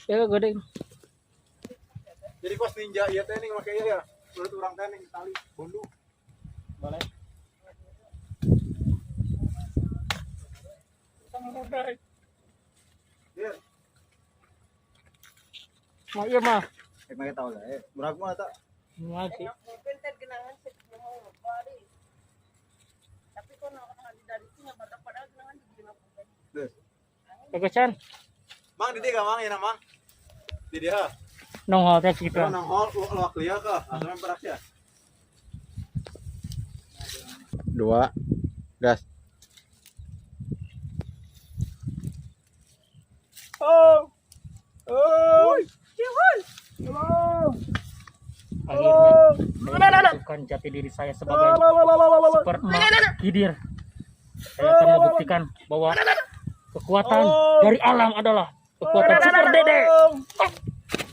Ya gede. Jadi pas ninja iya teh ning make ya. Menurut urang teh ning tali bundu. Boleh. Iya. Mau iya mah. Make tahu lah. Murag mah eta. Mati. Kegesan. Mang di dia mang ya mang. Di dia. Nongol teh gitu. Nang hall luak liya ka. Asa perak ya. 2 gas. Oh. Akhirnya saya menentukan jati diri saya sebagai super emak Kidir. Saya akan membuktikan bahwa kekuatan dari alam adalah kekuatan super dede.